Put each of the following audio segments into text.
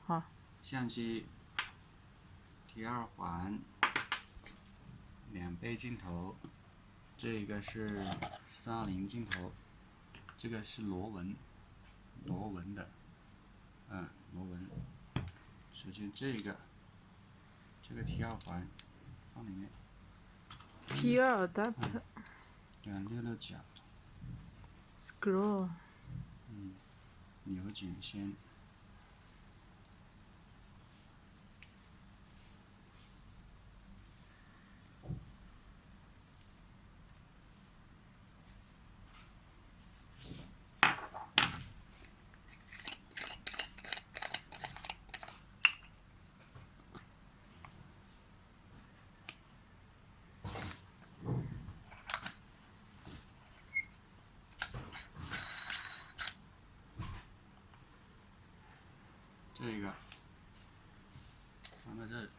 好。相机第二环2倍镜头，这个是30镜头，这个是螺纹的，螺纹。首先这个T2环放里面。T2 adapter。6角。Screw。扭紧先。这个放在这儿。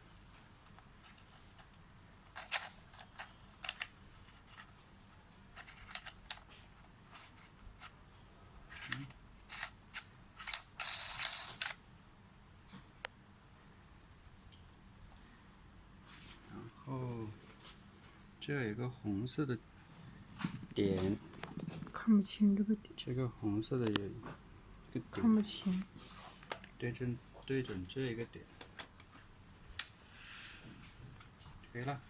然后这有一个红色的点，看不清这个点。这个红色的有一个点，看不清。对准这个点，可以了。